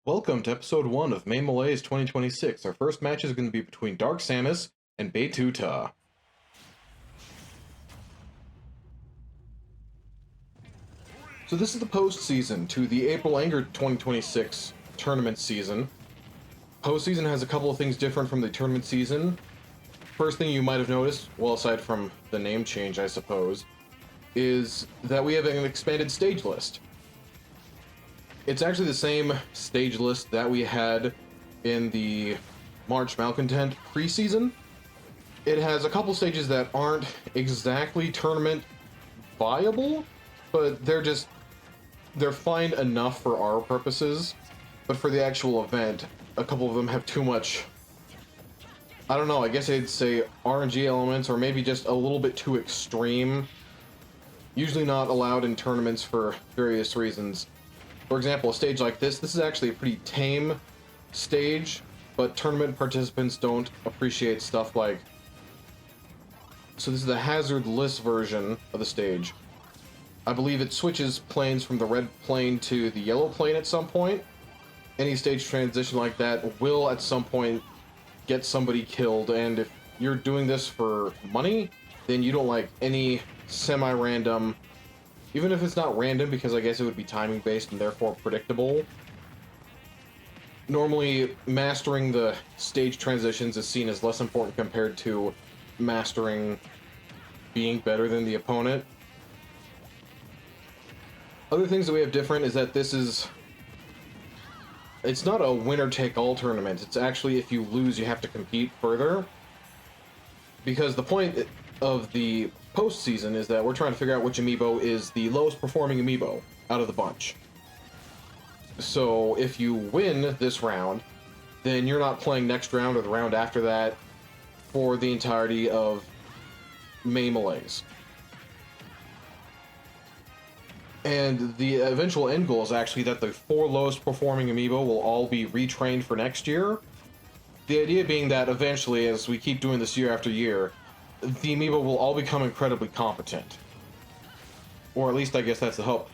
Welcome to episode 1 of Malaise 2026. Our first match is going to be between Dark Samus and Baytwotta. So this is the postseason to the April Anger 2026 tournament season. Postseason has a couple of things different from the tournament season. First thing you might have noticed, well aside from the name change I suppose, is that we have an expanded stage list. It's actually the same stage list that we had in the March Malcontent preseason. It has a couple stages that aren't exactly tournament viable, but they're fine enough for our purposes. But for the actual event, a couple of them have too much, I don't know, I guess I'd say RNG elements, or maybe just a little bit too extreme. Usually not allowed in tournaments for various reasons. For example, a stage like this is actually a pretty tame stage, but tournament participants don't appreciate stuff like... So this is the hazardless version of the stage. I believe it switches planes from the red plane to the yellow plane at some point. Any stage transition like that will at some point get somebody killed, and if you're doing this for money, then you don't like any semi-random... Even if it's not random, because I guess it would be timing based and therefore predictable. Normally, mastering the stage transitions is seen as less important compared to mastering being better than the opponent. Other things that we have different is that it's not a winner-take-all tournament. It's actually, if you lose, you have to compete further. Because the point of the postseason is that we're trying to figure out which amiibo is the lowest performing amiibo out of the bunch. So if you win this round, then you're not playing next round or the round after that for the entirety of Malaise. And the eventual end goal is actually that the 4 lowest performing amiibo will all be retrained for next year. The idea being that eventually, as we keep doing this year after year, the amiibo will all become incredibly competent. Or at least I guess that's the hope.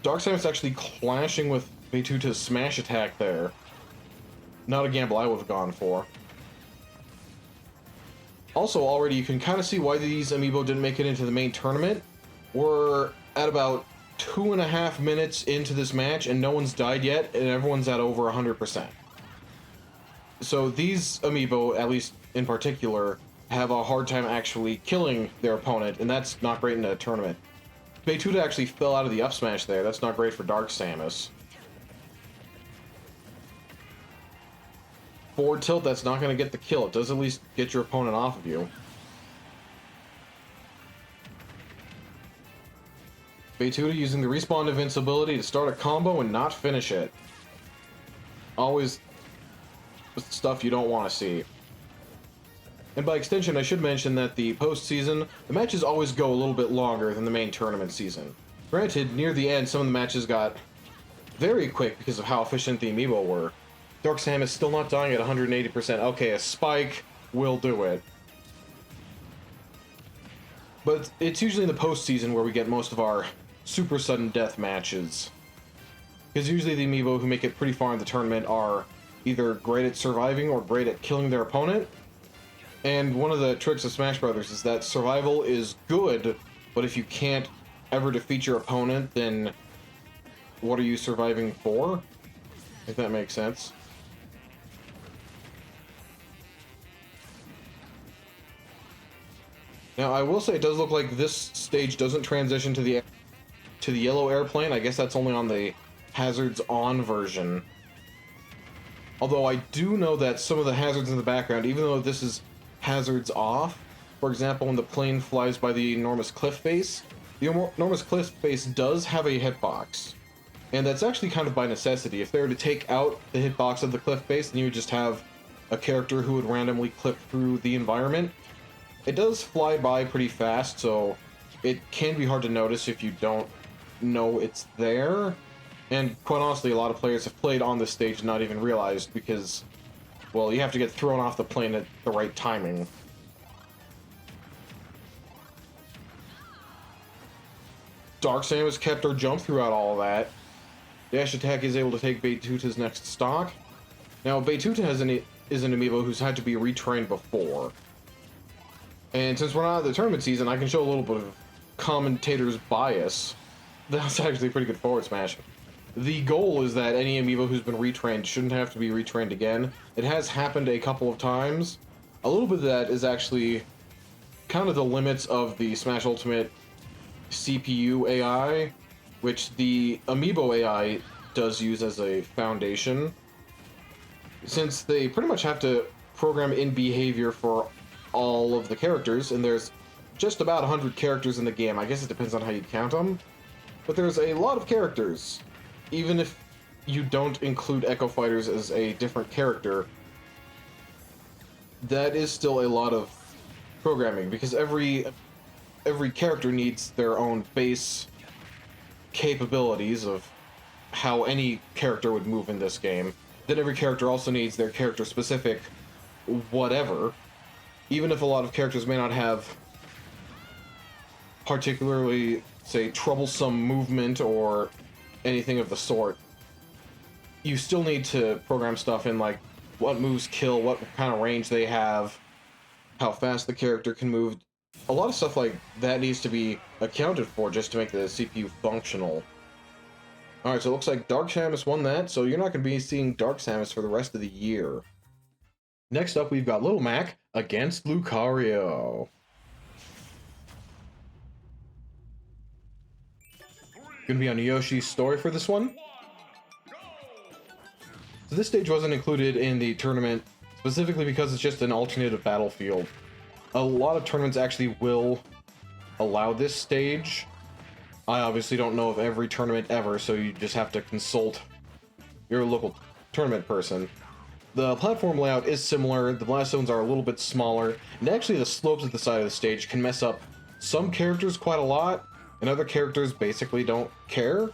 Dark Samus actually clashing with Baytwotta's smash attack there. Not a gamble I would have gone for. Also, already you can kind of see why these amiibo didn't make it into the main tournament. We're at about 2.5 minutes into this match and no one's died yet, and everyone's at over 100%. So these amiibo, at least in particular, have a hard time actually killing their opponent, and that's not great in a tournament. Baytwotta actually fell out of the up smash there. That's not great for Dark Samus. Forward tilt, that's not going to get the kill. It does at least get your opponent off of you. Baytwotta using the respawn invincibility to start a combo and not finish it. Always stuff you don't want to see. And by extension, I should mention that the postseason, the matches always go a little bit longer than the main tournament season. Granted, near the end, some of the matches got very quick because of how efficient the amiibo were. Dark Samus still not dying at 180%. Okay, a spike will do it. But it's usually in the postseason where we get most of our super sudden death matches. Because usually the amiibo who make it pretty far in the tournament are either great at surviving or great at killing their opponent. And one of the tricks of Smash Brothers is that survival is good, but if you can't ever defeat your opponent, then what are you surviving for? If that makes sense. Now, I will say it does look like this stage doesn't transition to the yellow airplane. I guess that's only on the hazards on version. Although I do know that some of the hazards in the background, even though this is hazards off, for example, when the plane flies by the enormous cliff face, the enormous cliff face does have a hitbox. And that's actually kind of by necessity. If they were to take out the hitbox of the cliff face, then you would just have a character who would randomly clip through the environment. It does fly by pretty fast, so it can be hard to notice if you don't know it's there. And quite honestly, a lot of players have played on this stage and not even realized because, well, you have to get thrown off the plane at the right timing. Dark Samus kept her jump throughout all of that. Dash attack is able to take Baytwotta's next stock. Now, Baytwotta is an amiibo who's had to be retrained before. And since we're not at the tournament season, I can show a little bit of commentator's bias. That's actually a pretty good forward smash. The goal is that any amiibo who's been retrained shouldn't have to be retrained again. It has happened a couple of times. A little bit of that is actually kind of the limits of the Smash Ultimate CPU AI, which the amiibo AI does use as a foundation. Since they pretty much have to program in behavior for all of the characters, and there's just about 100 characters in the game. I guess it depends on how you count them. But there's a lot of characters. Even if you don't include Echo Fighters as a different character, that is still a lot of programming, because every character needs their own base capabilities of how any character would move in this game. Then every character also needs their character-specific whatever. Even if a lot of characters may not have particularly, say, troublesome movement or anything of the sort, you still need to program stuff in, like, what moves kill, what kind of range they have, how fast the character can move. A lot of stuff like that needs to be accounted for just to make the CPU functional. Alright, so it looks like Dark Samus won that, so you're not going to be seeing Dark Samus for the rest of the year. Next up, we've got Little Mac against Lucario. Gonna be on Yoshi's story for this one. So this stage wasn't included in the tournament specifically because it's just an alternative battlefield. A lot of tournaments actually will allow this stage. I obviously don't know of every tournament ever, so you just have to consult your local tournament person. The platform layout is similar, the blast zones are a little bit smaller, and actually the slopes at the side of the stage can mess up some characters quite a lot, and other characters basically don't care.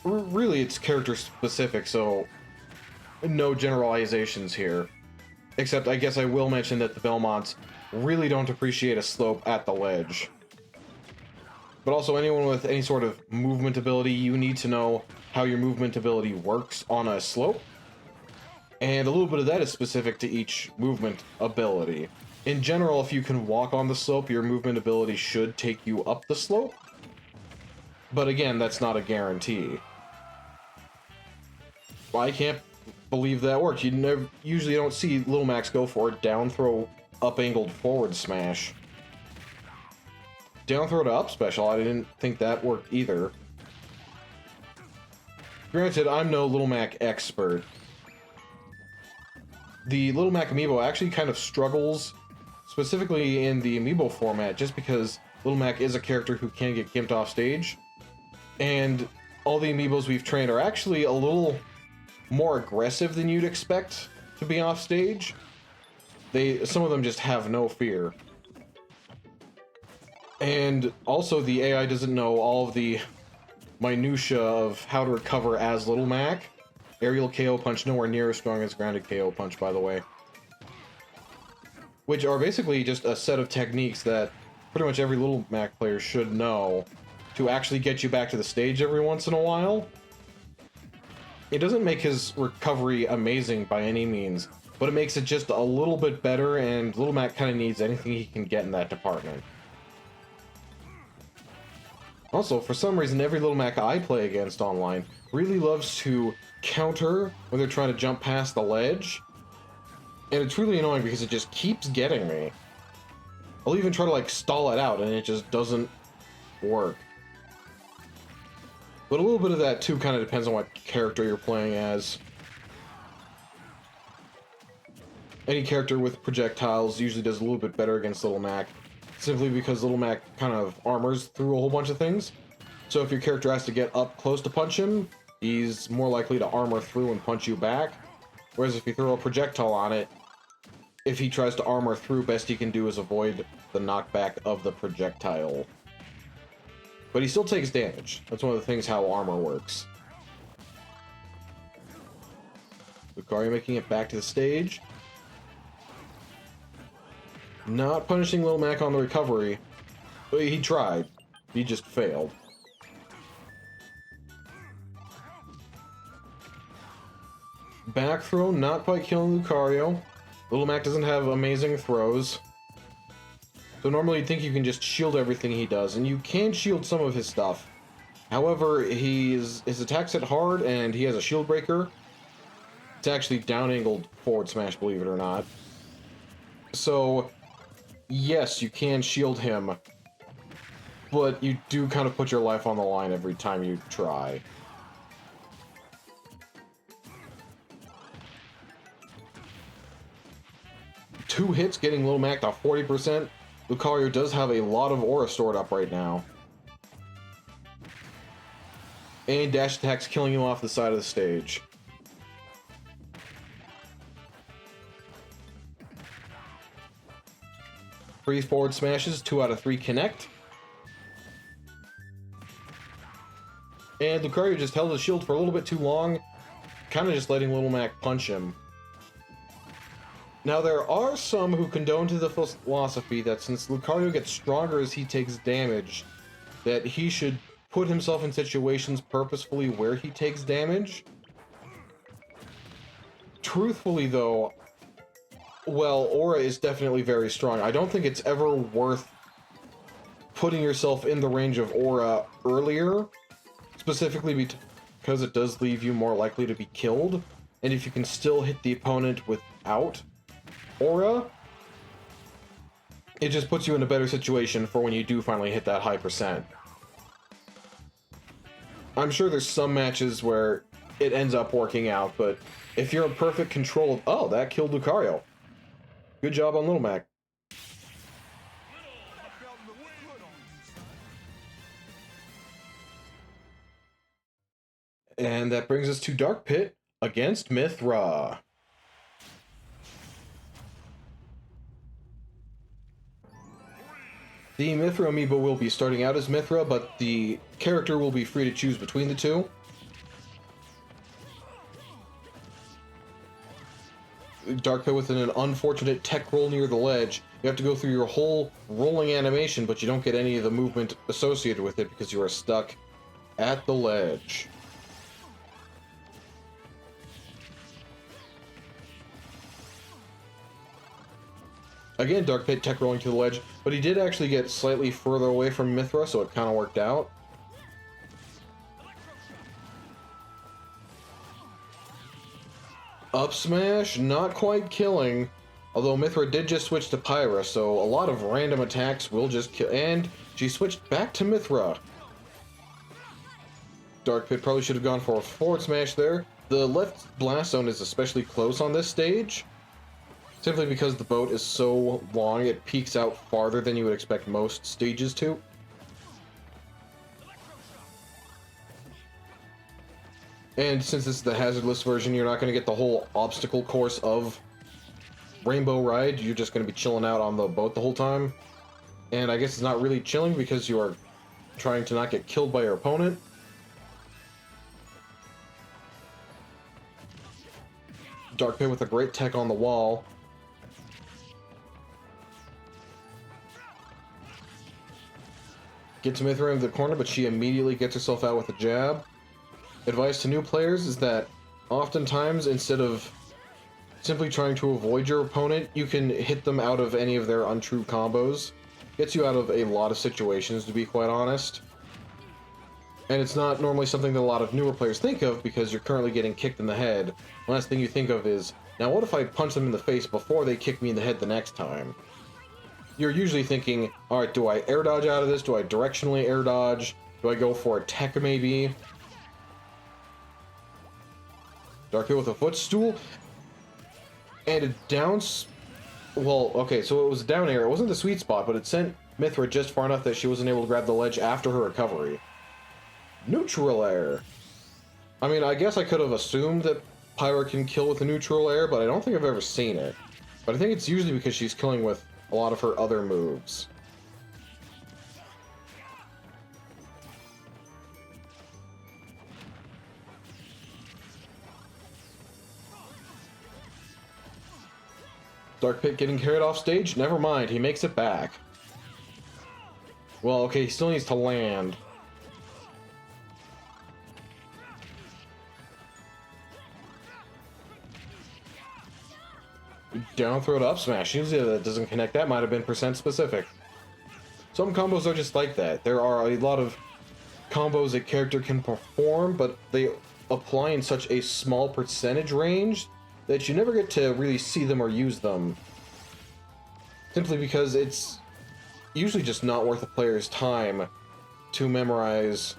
Really, it's character specific, so no generalizations here. Except I guess I will mention that the Belmonts really don't appreciate a slope at the ledge. But also anyone with any sort of movement ability, you need to know how your movement ability works on a slope. And a little bit of that is specific to each movement ability. In general, if you can walk on the slope, your movement ability should take you up the slope. But again, that's not a guarantee. I can't believe that worked. You usually don't see Little Max go for a down throw, up angled forward smash. Down throw to up special, I didn't think that worked either. Granted, I'm no Little Mac expert. The Little Mac amiibo actually kind of struggles, specifically in the amiibo format, just because Little Mac is a character who can get gimped off stage. And all the amiibos we've trained are actually a little more aggressive than you'd expect to be off stage. Some of them just have no fear. And also the AI doesn't know all of the minutia of how to recover as Little Mac. Aerial KO punch nowhere near as strong as grounded KO punch, by the way. Which are basically just a set of techniques that pretty much every Little Mac player should know to actually get you back to the stage every once in a while. It doesn't make his recovery amazing by any means, but it makes it just a little bit better, and Little Mac kind of needs anything he can get in that department. Also, for some reason, every Little Mac I play against online really loves to counter when they're trying to jump past the ledge. And it's really annoying because it just keeps getting me. I'll even try to, like, stall it out, and it just doesn't work. But a little bit of that, too, kind of depends on what character you're playing as. Any character with projectiles usually does a little bit better against Little Mac, simply because Little Mac kind of armors through a whole bunch of things. So if your character has to get up close to punch him, he's more likely to armor through and punch you back. Whereas if you throw a projectile on it, if he tries to armor through, best he can do is avoid the knockback of the projectile. But he still takes damage. That's one of the things how armor works. Lucario making it back to the stage. Not punishing Little Mac on the recovery. But he tried. He just failed. Back throw, not quite killing Lucario. Little Mac doesn't have amazing throws. So normally you'd think you can just shield everything he does, and you can shield some of his stuff. However, his attacks hit hard, and he has a shield breaker. It's actually down-angled forward smash, believe it or not. So, yes, you can shield him, but you do kind of put your life on the line every time you try. Two hits getting Little Mac to 40%. Lucario does have a lot of aura stored up right now. And dash attacks killing him off the side of the stage. Three forward smashes, 2 out of 3 connect. And Lucario just held his shield for a little bit too long, kind of just letting Little Mac punch him. Now, there are some who condone to the philosophy that since Lucario gets stronger as he takes damage, that he should put himself in situations purposefully where he takes damage. Truthfully, though, well, Aura is definitely very strong. I don't think it's ever worth putting yourself in the range of Aura earlier, specifically because it does leave you more likely to be killed, and if you can still hit the opponent without Aura, it just puts you in a better situation for when you do finally hit that high percent. I'm sure there's some matches where it ends up working out, but if you're in perfect control of... Oh, that killed Lucario. Good job on Little Mac. And that brings us to Dark Pit against Mythra. The Mythra amiibo will be starting out as Mythra, but the character will be free to choose between the two. Dark Pit with an unfortunate tech roll near the ledge. You have to go through your whole rolling animation, but you don't get any of the movement associated with it because you are stuck at the ledge. Again, Dark Pit tech rolling to the ledge, but he did actually get slightly further away from Mythra, so it kind of worked out. Up smash, not quite killing, although Mythra did just switch to Pyra, so a lot of random attacks will just kill, and she switched back to Mythra. Dark Pit probably should have gone for a forward smash there. The left blast zone is especially close on this stage, simply because the boat is so long, it peaks out farther than you would expect most stages to. And since this is the hazardless version, you're not going to get the whole obstacle course of Rainbow Ride. You're just going to be chilling out on the boat the whole time. And I guess it's not really chilling because you are trying to not get killed by your opponent. Dark Pit with a great tech on the wall. Gets Mythra into the corner, but she immediately gets herself out with a jab. Advice to new players is that oftentimes, instead of simply trying to avoid your opponent, you can hit them out of any of their untrue combos. Gets you out of a lot of situations, to be quite honest. And it's not normally something that a lot of newer players think of because you're currently getting kicked in the head. The last thing you think of is, now what if I punch them in the face before they kick me in the head the next time? You're usually thinking, alright, do I air dodge out of this? Do I directionally air dodge? Do I go for a tech maybe? Dark Pit with a footstool. And a well, okay, so it was a down air. It wasn't the sweet spot, but it sent Mythra just far enough that she wasn't able to grab the ledge after her recovery. Neutral air. I mean, I guess I could have assumed that Pyra can kill with a neutral air, but I don't think I've ever seen it. But I think it's usually because she's killing with a lot of her other moves. Dark Pit getting carried off stage? Never mind, he makes it back. Well, okay, he still needs to land. Down throw to up smash. Usually that doesn't connect. That might have been percent specific. Some combos are just like that. There are a lot of combos a character can perform, but they apply in such a small percentage range that you never get to really see them or use them. Simply because it's usually just not worth a player's time to memorize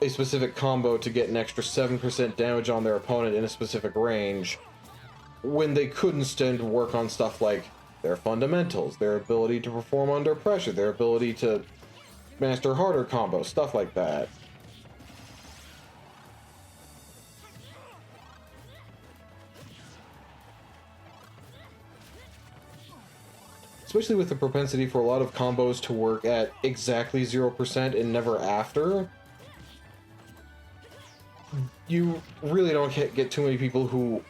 a specific combo to get an extra 7% damage on their opponent in a specific range, when they could instead work on stuff like their fundamentals, their ability to perform under pressure, their ability to master harder combos, stuff like that. Especially with the propensity for a lot of combos to work at exactly 0% and never after, you really don't get too many people who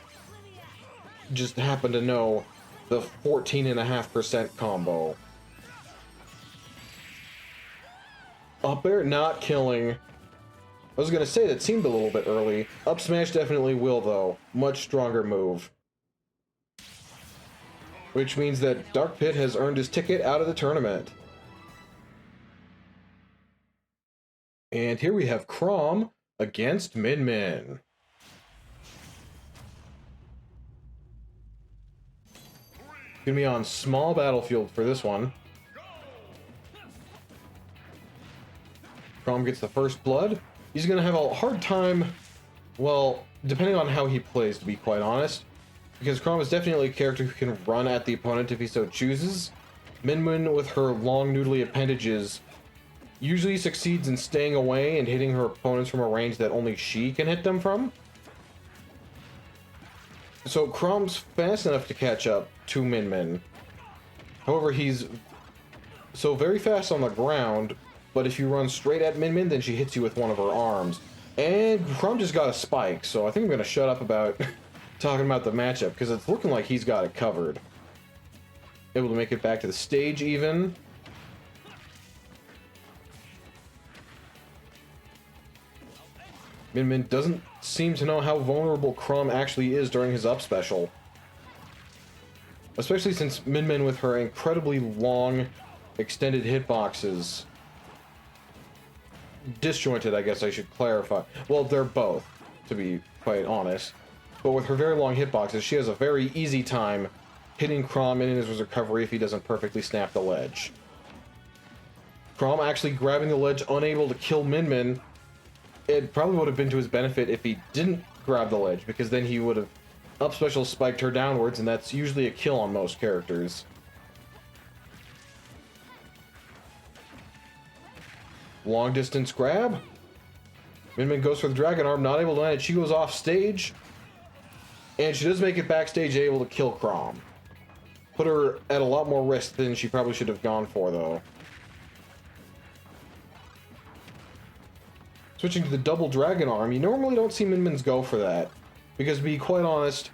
just happen to know the 14.5% combo. Up air, not killing. I was gonna say that seemed a little bit early. Up smash definitely will though. Much stronger move. Which means that Dark Pit has earned his ticket out of the tournament. And here we have Chrom against Min Min. Gonna be on small battlefield for this one. Chrom gets the first blood. He's gonna have a hard time, well, depending on how he plays, to be quite honest. Because Chrom is definitely a character who can run at the opponent if he so chooses. Min Min, with her long noodly appendages, usually succeeds in staying away and hitting her opponents from a range that only she can hit them from. So Chrom's fast enough to catch up to Min Min. However, he's so very fast on the ground, but if you run straight at Min Min, then she hits you with one of her arms. And Chrom just got a spike, so I think I'm going to shut up about talking about the matchup, because it's looking like he's got it covered. Able to make it back to the stage even. Min Min doesn't seem to know how vulnerable Chrom actually is during his up special. Especially since Min Min, with her incredibly long, extended hitboxes... disjointed, I guess I should clarify. Well, they're both, to be quite honest. But with her very long hitboxes, she has a very easy time hitting Chrom in his recovery if he doesn't perfectly snap the ledge. Chrom actually grabbing the ledge, unable to kill Min Min. It probably would have been to his benefit if he didn't grab the ledge, because then he would have up special spiked her downwards, and that's usually a kill on most characters. Long distance grab. Min Min goes for the Dragon Arm, not able to land it. She goes off stage. And she does make it backstage, able to kill Chrom. Put her at a lot more risk than she probably should have gone for, though. Switching to the double Dragon Arm, you normally don't see Min Min's go for that. Because to be quite honest,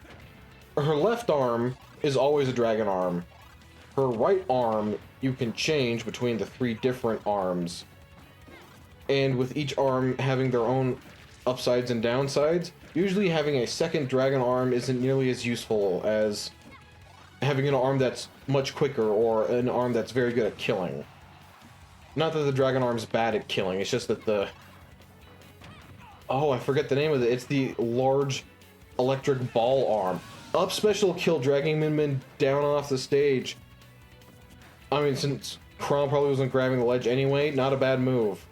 her left arm is always a Dragon Arm. Her right arm, you can change between the 3 different arms. And with each arm having their own upsides and downsides, usually having a second Dragon Arm isn't nearly as useful as having an arm that's much quicker or an arm that's very good at killing. Not that the Dragon Arm's bad at killing, it's just that the... oh, I forget the name of it. It's the large electric ball arm. Up special kill, dragging Min Min down off the stage. I mean, since Chrom probably wasn't grabbing the ledge anyway, not a bad move.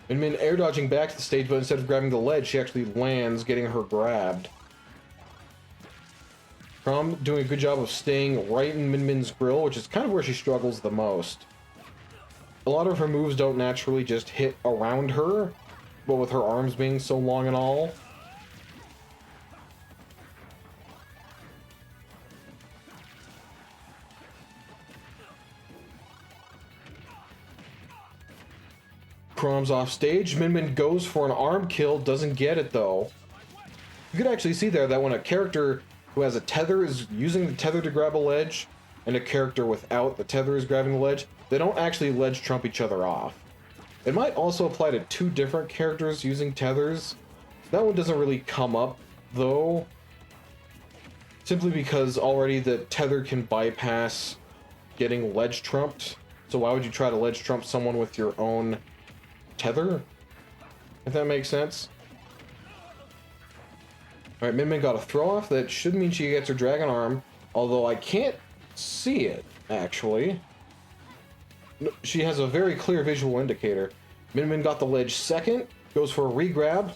Min Min air dodging back to the stage, but instead of grabbing the ledge, she actually lands, getting her grabbed. Chrom doing a good job of staying right in Min Min's grill, which is kind of where she struggles the most. A lot of her moves don't naturally just hit around her, but with her arms being so long and all. Chrom's off stage. Min Min goes for an arm kill, doesn't get it though. You could actually see there that when a character who has a tether is using the tether to grab a ledge, and a character without the tether is grabbing the ledge, they don't actually ledge trump each other off. It might also apply to two different characters using tethers. That one doesn't really come up, though, simply because already the tether can bypass getting ledge trumped. So why would you try to ledge trump someone with your own tether? If that makes sense. Alright, Min Min got a throw off. That should mean she gets her dragon arm, although I can't see it, actually. She has a very clear visual indicator. Min Min got the ledge second, goes for a re-grab,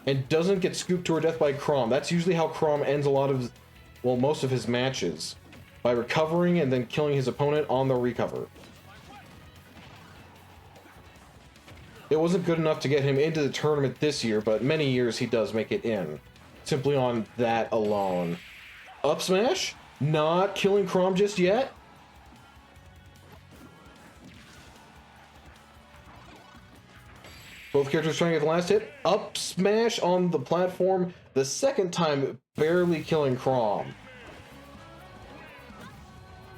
and doesn't get scooped to her death by Chrom. That's usually how Chrom ends a lot of, well, most of his matches. By recovering and then killing his opponent on the recover. It wasn't good enough to get him into the tournament this year, but many years he does make it in. Simply on that alone. Up smash? Not killing Chrom just yet. Both characters trying to get the last hit. Up smash on the platform. The second time, barely killing Chrom.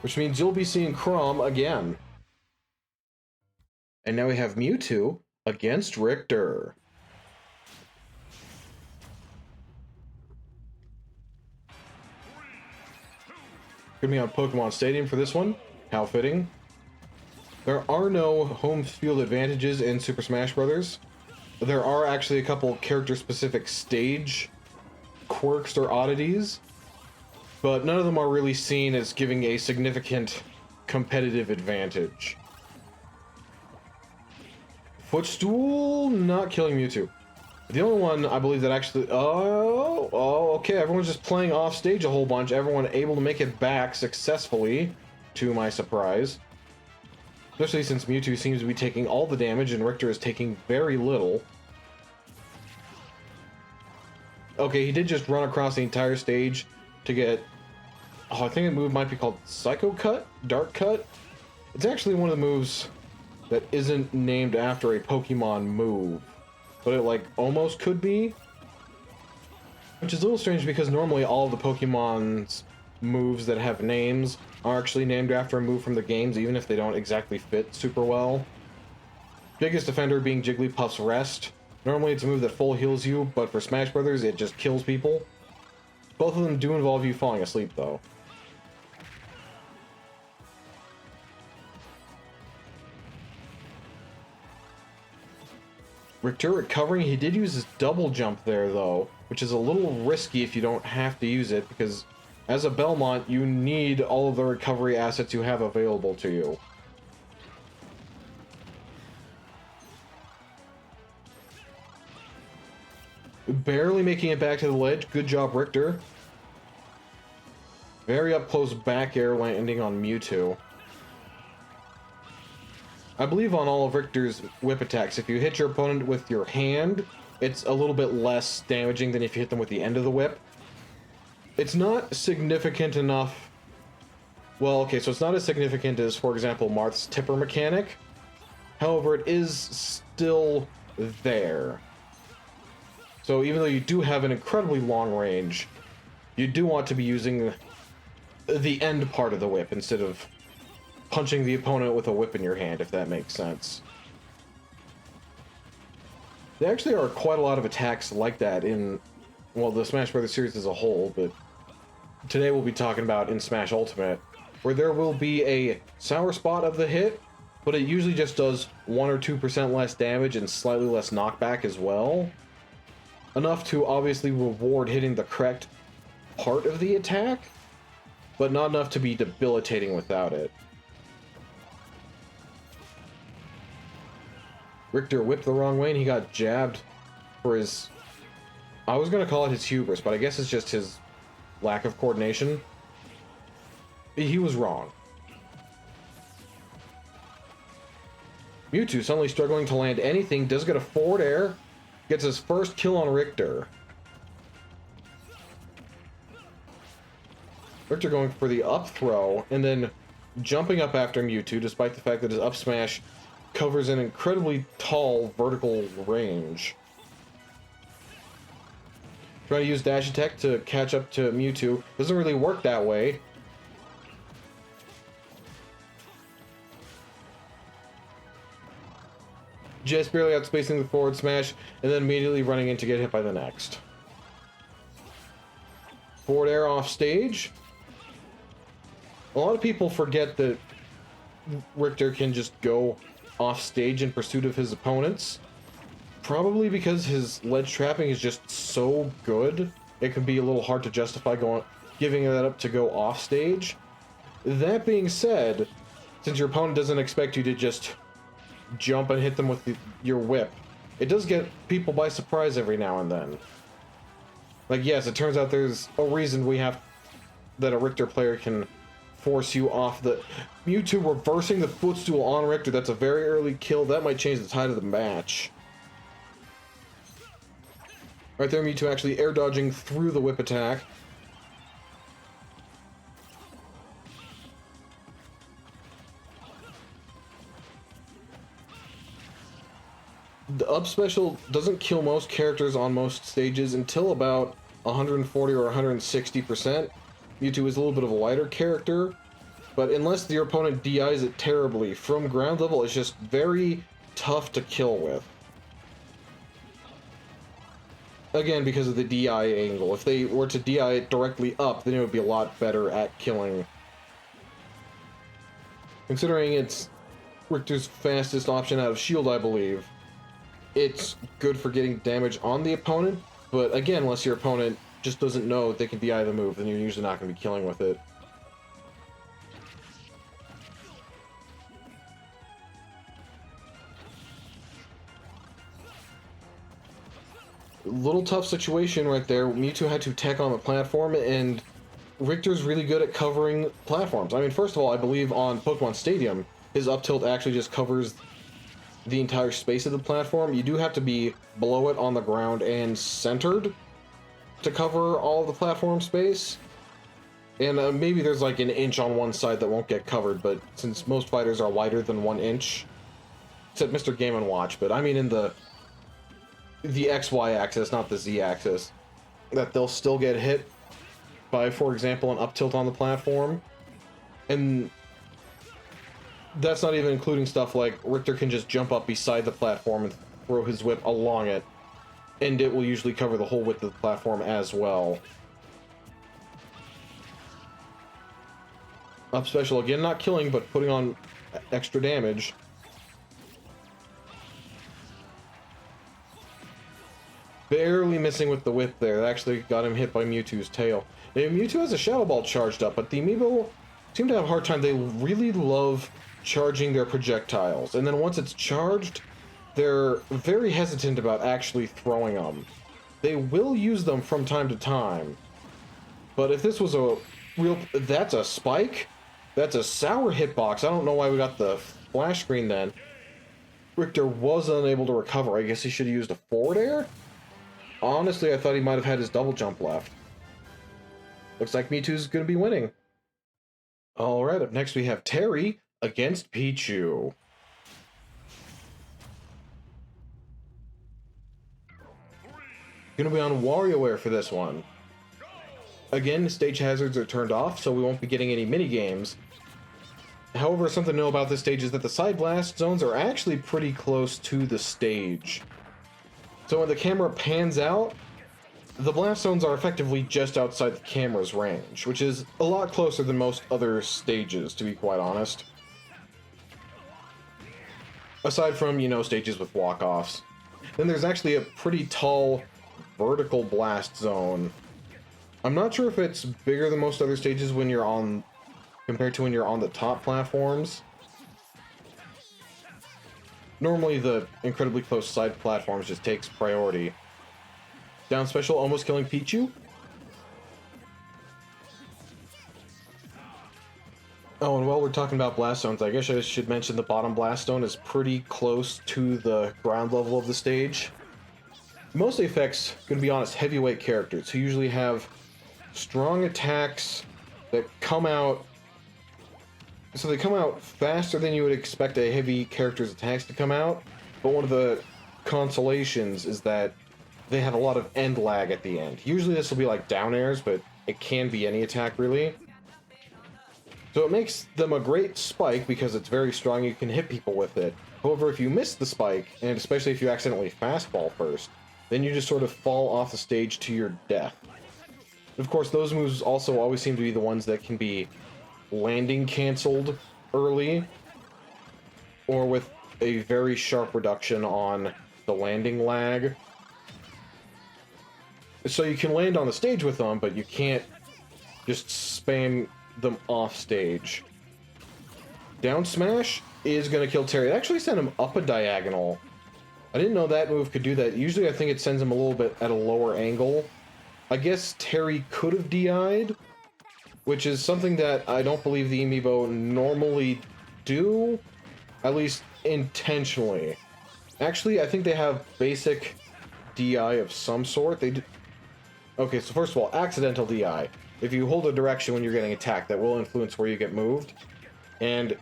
Which means you'll be seeing Chrom again. And now we have Mewtwo against Richter. Gonna be on Pokemon Stadium for this one. How fitting. There are no home field advantages in Super Smash Bros. There are actually a couple character-specific stage quirks or oddities, but none of them are really seen as giving a significant competitive advantage. Footstool, not killing Mewtwo. The only one I believe that actually... okay, everyone's just playing off stage a whole bunch. Everyone able to make it back successfully, to my surprise. Especially since Mewtwo seems to be taking all the damage and Richter is taking very little. Okay, he did just run across the entire stage to get... Oh, I think the move might be called Psycho Cut? Dark Cut? It's actually one of the moves that isn't named after a Pokemon move. But it, like, almost could be. Which is a little strange because normally all of the Pokemon's moves that have names are actually named after a move from the games, even if they don't exactly fit super well. Biggest offender being Jigglypuff's Rest. Normally it's a move that full heals you, but for Smash Brothers it just kills people. Both of them do involve you falling asleep, though. Richter recovering. He did use his double jump there, though, which is a little risky if you don't have to use it, because as a Belmont, you need all of the recovery assets you have available to you. Barely making it back to the ledge. Good job, Richter. Very up close back air landing on Mewtwo. I believe on all of Richter's whip attacks, if you hit your opponent with your hand, it's a little bit less damaging than if you hit them with the end of the whip. It's not significant enough... Well, okay, so it's not as significant as, for example, Marth's tipper mechanic. However, it is still there. So even though you do have an incredibly long range, you do want to be using the end part of the whip instead of punching the opponent with a whip in your hand, if that makes sense. There actually are quite a lot of attacks like that in, well, the Smash Bros. Series as a whole, but today we'll be talking about in Smash Ultimate, where there will be a sour spot of the hit, but it usually just does 1 or 2% less damage and slightly less knockback as well. Enough to obviously reward hitting the correct part of the attack, but not enough to be debilitating without it. Richter whipped the wrong way and he got jabbed for his... I was going to call it his hubris, but I guess it's just his lack of coordination. He was wrong. Mewtwo suddenly struggling to land anything, does get a forward air, gets his first kill on Richter. Richter going for the up throw, and then jumping up after Mewtwo, despite the fact that his up smash covers an incredibly tall vertical range. Trying to use dash attack to catch up to Mewtwo. Doesn't really work that way. just barely outspacing the forward smash, and then immediately running in to get hit by the next. Forward air off stage. A lot of people forget that Richter can just go off stage in pursuit of his opponents. Probably because his ledge trapping is just so good, it can be a little hard to justify giving that up to go off stage. That being said, since your opponent doesn't expect you to just jump and hit them with your whip, it does get people by surprise every now and then. Like, yes, it turns out there's a reason that a Richter player can force you off the... Mewtwo reversing the footstool on Richter, that's a very early kill. That might change the tide of the match. Right there, Mewtwo actually air dodging through the whip attack. The up special doesn't kill most characters on most stages until about 140 or 160%. Mewtwo is a little bit of a lighter character, but unless your opponent DIs it terribly, from ground level it's just very tough to kill with. Again, because of the DI angle. If they were to DI it directly up, then it would be a lot better at killing. Considering it's Richter's fastest option out of shield, I believe, it's good for getting damage on the opponent, but again, unless your opponent just doesn't know they can DI the move, then you're usually not going to be killing with it. Little tough situation right there. Mewtwo had to tech on the platform, and Richter's really good at covering platforms. I mean, first of all, I believe on Pokemon Stadium, his up tilt actually just covers the entire space of the platform. You do have to be below it on the ground and centered to cover all of the platform space. And maybe there's like an inch on one side that won't get covered, but since most fighters are wider than 1 inch, except Mr. Game & Watch, but I mean in the XY axis, not the Z axis, that they'll still get hit by, for example, an up tilt on the platform. And that's not even including stuff like Richter can just jump up beside the platform and throw his whip along it, and it will usually cover the whole width of the platform as well. Up special, again, not killing, but putting on extra damage. Barely missing with the whip there. That actually got him hit by Mewtwo's tail. Now, Mewtwo has a Shadow Ball charged up, but the amiibo seem to have a hard time. They really love charging their projectiles, and then once it's charged, they're very hesitant about actually throwing them. They will use them from time to time, but if this was a real... That's a spike? That's a sour hitbox. I don't know why we got the flash screen then. Richter was unable to recover. I guess he should have used a forward air? Honestly, I thought he might have had his double jump left. Looks like Mewtwo's going to be winning. Alright, up next we have Terry against Pichu. Going to be on WarioWare for this one. Again, stage hazards are turned off, so we won't be getting any mini-games. However, something to know about this stage is that the side blast zones are actually pretty close to the stage. So when the camera pans out, the blast zones are effectively just outside the camera's range, which is a lot closer than most other stages, to be quite honest. Aside from, you know, stages with walk-offs. Then there's actually a pretty tall vertical blast zone. I'm not sure if it's bigger than most other stages when you're on... compared to when you're on the top platforms. Normally the incredibly close side platforms just takes priority. Down special, almost killing Pichu. Oh, and while we're talking about blast zones, I guess I should mention the bottom blast zone is pretty close to the ground level of the stage. Most of the effects, gonna be honest, heavyweight characters who usually have strong attacks that come out... So they come out faster than you would expect a heavy character's attacks to come out, but one of the consolations is that they have a lot of end lag at the end. Usually this will be like down airs, but it can be any attack really. So it makes them a great spike because it's very strong, you can hit people with it. However, if you miss the spike, and especially if you accidentally fastball first, then you just sort of fall off the stage to your death. Of course, those moves also always seem to be the ones that can be landing canceled early, or with a very sharp reduction on the landing lag. So you can land on the stage with them, but you can't just spam them off stage. Down smash is going to kill Terry. It actually sent him up a diagonal. I didn't know that move could do that. Usually I think it sends him a little bit at a lower angle. I guess Terry could have DI'd, which is something that I don't believe the amiibo normally do, at least intentionally. Actually, I think they have basic DI of some sort. They do. Okay, so first of all, accidental DI. If you hold a direction when you're getting attacked, that will influence where you get moved. And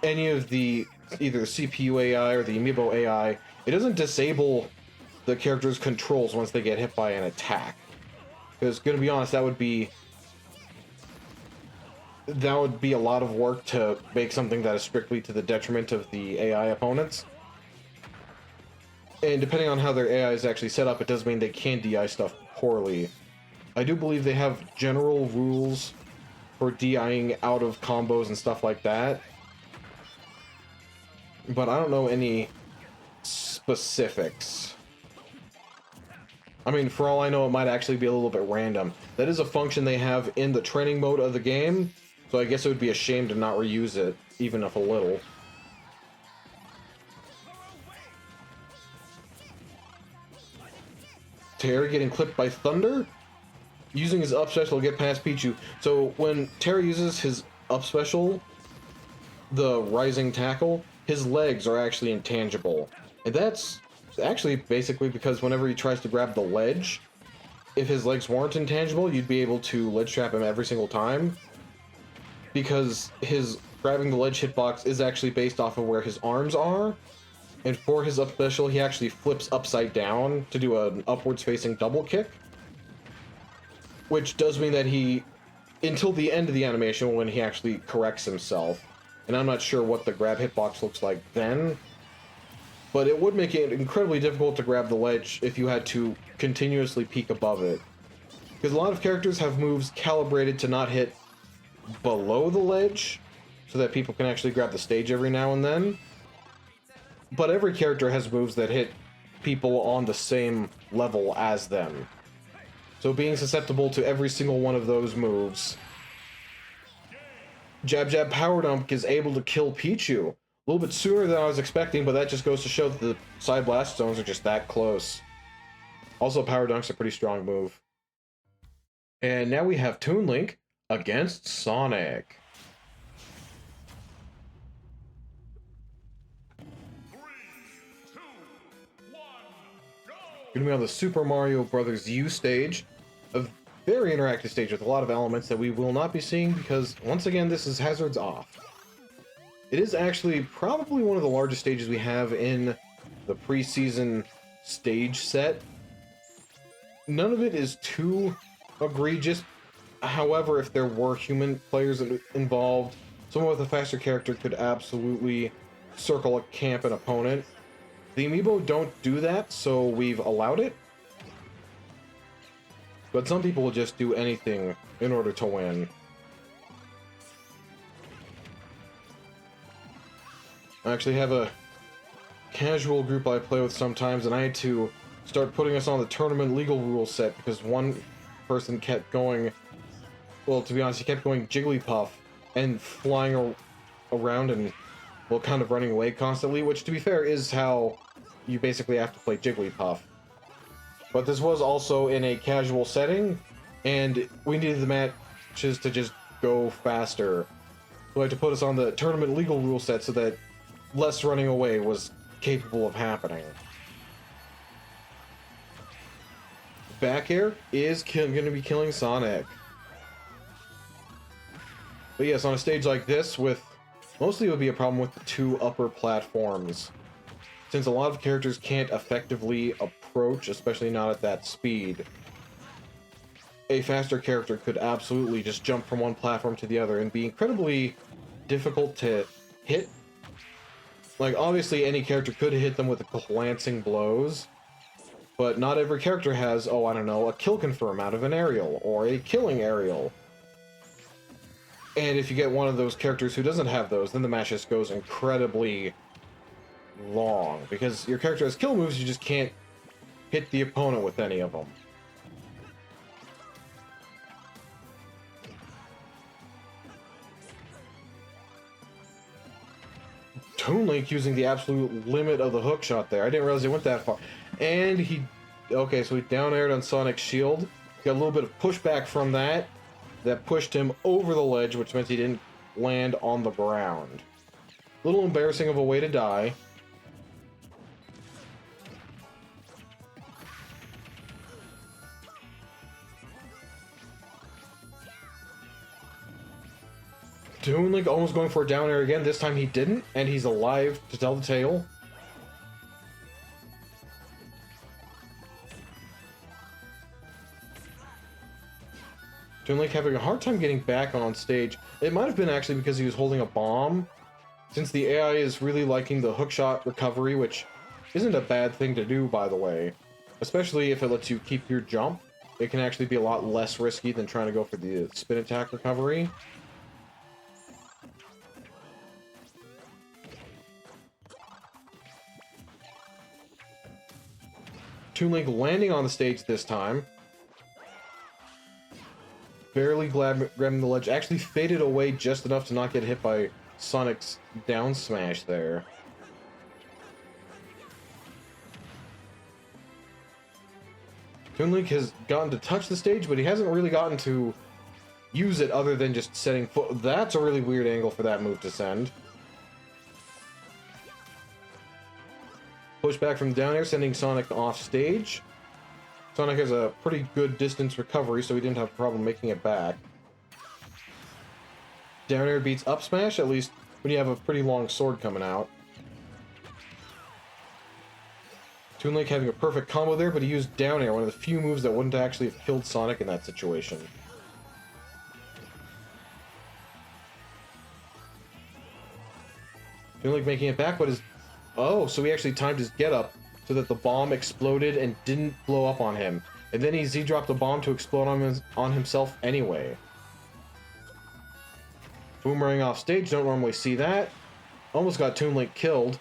any of the, either the CPU AI or the amiibo AI, it doesn't disable the character's controls once they get hit by an attack. Because, gonna be honest, that would be a lot of work to make something that is strictly to the detriment of the AI opponents. And depending on how their AI is actually set up, it does mean they can DI stuff poorly. I do believe they have general rules for DIing out of combos and stuff like that, but I don't know any specifics. I mean, for all I know, it might actually be a little bit random. That is a function they have in the training mode of the game, so I guess it would be a shame to not reuse it, even if a little. Terry getting clipped by thunder? Using his up special to get past Pichu. So when Terry uses his up special, the rising tackle, his legs are actually intangible. And that's actually basically because whenever he tries to grab the ledge, if his legs weren't intangible, you'd be able to ledge trap him every single time. Because his grabbing the ledge hitbox is actually based off of where his arms are. And for his up special, he actually flips upside down to do an upwards facing double kick. Which does mean that he, until the end of the animation when he actually corrects himself, and I'm not sure what the grab hitbox looks like then, but it would make it incredibly difficult to grab the ledge if you had to continuously peek above it. Because a lot of characters have moves calibrated to not hit below the ledge, so that people can actually grab the stage every now and then. But every character has moves that hit people on the same level as them. So being susceptible to every single one of those moves. Jab Jab Power Dunk is able to kill Pichu. A little bit sooner than I was expecting, but that just goes to show that the side blast zones are just that close. Also, Power Dunk's a pretty strong move. And now we have Toon Link against Sonic. 3, 2, 1, go! Gonna be on the Super Mario Bros. U stage. A very interactive stage with a lot of elements that we will not be seeing because, once again, this is Hazards Off. It is actually probably one of the largest stages we have in the preseason stage set. None of it is too egregious. However, if there were human players involved, someone with a faster character could absolutely circle a camp an opponent. The amiibo don't do that, so we've allowed it. But some people will just do anything in order to win. I actually have a casual group I play with sometimes, and I had to start putting us on the tournament legal rule set because one person kept going, well, to be honest, he kept going Jigglypuff and flying around and, well, kind of running away constantly, which, to be fair, is how you basically have to play Jigglypuff. But this was also in a casual setting, and we needed the matches to just go faster. So I had to put us on the tournament legal rule set so that less running away was capable of happening. Back air is going to be killing Sonic. But yes, on a stage like this, with mostly it would be a problem with the two upper platforms. Since a lot of characters can't effectively approach, especially not at that speed, a faster character could absolutely just jump from one platform to the other and be incredibly difficult to hit. Like, obviously any character could hit them with the glancing blows, but not every character has, oh, I don't know, a kill confirm out of an aerial, or a killing aerial. And if you get one of those characters who doesn't have those, then the match just goes incredibly long, because your character has kill moves, you just can't hit the opponent with any of them. Toon Link using the absolute limit of the hook shot there. I didn't realize he went that far. And he... Okay, so he down aired on Sonic's shield. Got a little bit of pushback from that. That pushed him over the ledge, which meant he didn't land on the ground. A little embarrassing of a way to die. Toon Link almost going for a down air again. This time he didn't, and he's alive to tell the tale. Toon Link having a hard time getting back on stage. It might have been actually because he was holding a bomb, since the AI is really liking the hookshot recovery, which isn't a bad thing to do, by the way. Especially if it lets you keep your jump. It can actually be a lot less risky than trying to go for the spin attack recovery. Toon Link landing on the stage this time. Barely grabbing the ledge. Actually faded away just enough to not get hit by Sonic's down smash there. Toon Link has gotten to touch the stage, but he hasn't really gotten to use it other than just setting foot. That's a really weird angle for that move to send. Push back from down air, sending Sonic off stage. Sonic has a pretty good distance recovery, so he didn't have a problem making it back. Down air beats up smash, at least when you have a pretty long sword coming out. Toon Link having a perfect combo there, but he used down air, one of the few moves that wouldn't actually have killed Sonic in that situation. Toon Link making it back, but his... Oh, so he actually timed his get up so that the bomb exploded and didn't blow up on him. And then he Z-dropped the bomb to explode on himself anyway. Boomerang off stage, don't normally see that. Almost got Toon Link killed.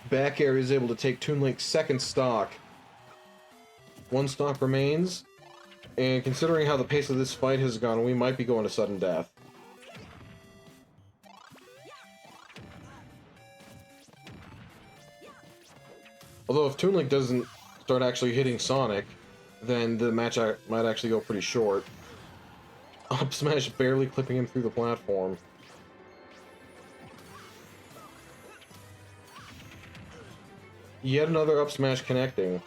Back air is able to take Toon Link's second stock. One stock remains. And considering how the pace of this fight has gone, we might be going to sudden death. Although if Toon Link doesn't start actually hitting Sonic, then the match might actually go pretty short. Up smash barely clipping him through the platform. Yet another up smash connecting.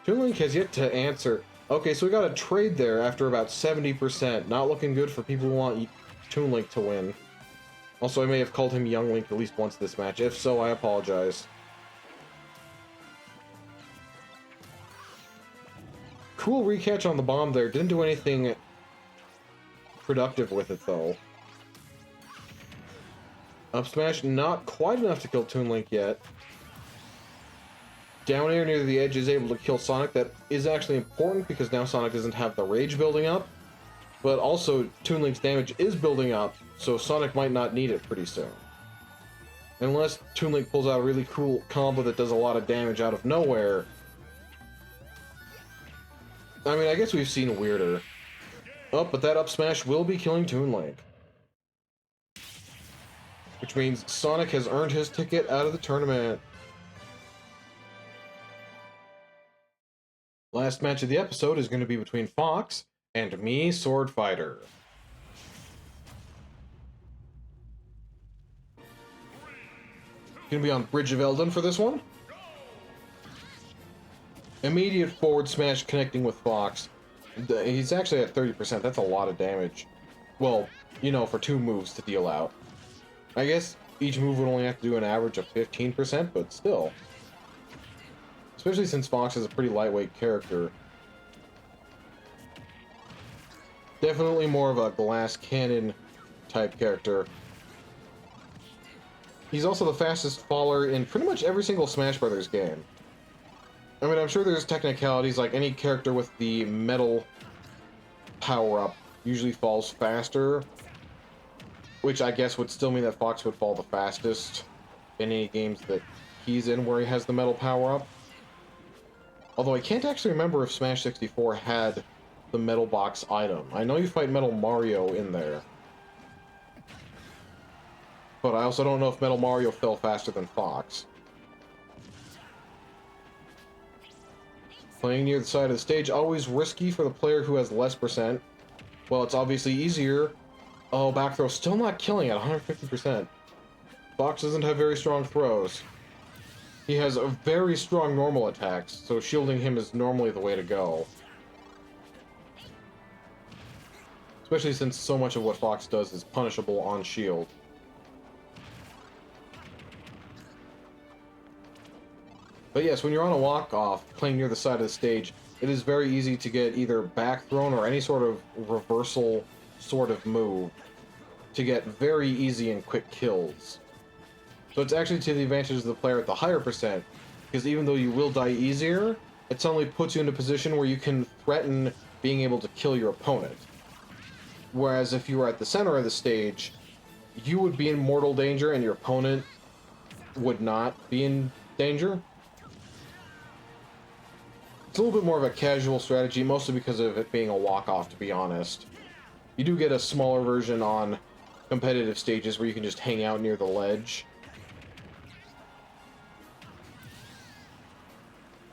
Toon Link has yet to answer. Okay, so we got a trade there after about 70%. Not looking good for people who want Toon Link to win. Also, I may have called him Young Link at least once this match. If so, I apologize. Cool recatch on the bomb there. Didn't do anything productive with it, though. Up smash, not quite enough to kill Toon Link yet. Down air near the edge is able to kill Sonic. That is actually important because now Sonic doesn't have the rage building up. But also, Toon Link's damage is building up, so Sonic might not need it pretty soon. Unless Toon Link pulls out a really cool combo that does a lot of damage out of nowhere. I mean, I guess we've seen weirder. Oh, but that up smash will be killing Toon Link. Which means Sonic has earned his ticket out of the tournament. Last match of the episode is going to be between Fox and Mii Swordfighter. Gonna be on Bridge of Eldon for this one. Immediate forward smash connecting with Fox. He's actually at 30%. That's a lot of damage. Well, you know, for two moves to deal out. I guess each move would only have to do an average of 15%, but still. Especially since Fox is a pretty lightweight character. Definitely more of a glass cannon type character. He's also the fastest faller in pretty much every single Smash Brothers game. I mean, I'm sure there's technicalities, like any character with the metal power-up usually falls faster, which I guess would still mean that Fox would fall the fastest in any games that he's in where he has the metal power-up. Although I can't actually remember if Smash 64 had the metal box item. I know you fight Metal Mario in there. But I also don't know if Metal Mario fell faster than Fox. Playing near the side of the stage, always risky for the player who has less percent. Well, it's obviously easier. Oh, back throw, still not killing at 150%. Fox doesn't have very strong throws. He has a very strong normal attacks, so shielding him is normally the way to go. Especially since so much of what Fox does is punishable on shield. But yes, when you're on a walk-off, playing near the side of the stage, it is very easy to get either back thrown or any sort of reversal sort of move to get very easy and quick kills. So it's actually to the advantage of the player at the higher percent, because even though you will die easier, it suddenly puts you in a position where you can threaten being able to kill your opponent. Whereas if you were at the center of the stage, you would be in mortal danger and your opponent would not be in danger. It's a little bit more of a casual strategy, mostly because of it being a walk-off, to be honest. You do get a smaller version on competitive stages where you can just hang out near the ledge.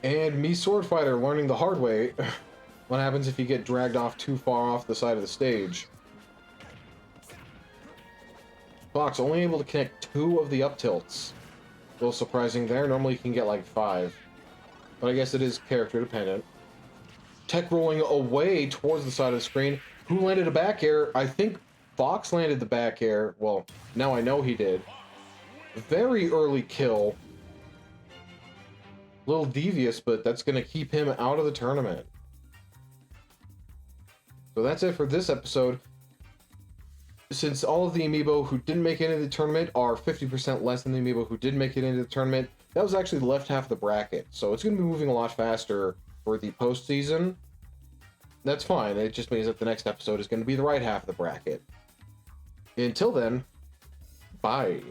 And Mii Swordfighter learning the hard way what happens if you get dragged off too far off the side of the stage. Fox only able to connect 2 of the up tilts. A little surprising there. Normally you can get like 5. But I guess it is character dependent. Tech rolling away towards the side of the screen. Who landed a back air? I think Fox landed the back air. Well, now I know he did. Very early kill. A little devious, but that's going to keep him out of the tournament. So that's it for this episode. Since all of the amiibo who didn't make it into the tournament are 50% less than the amiibo who did make it into the tournament, that was actually the left half of the bracket. So it's going to be moving a lot faster for the postseason. That's fine. It just means that the next episode is going to be the right half of the bracket. Until then, bye.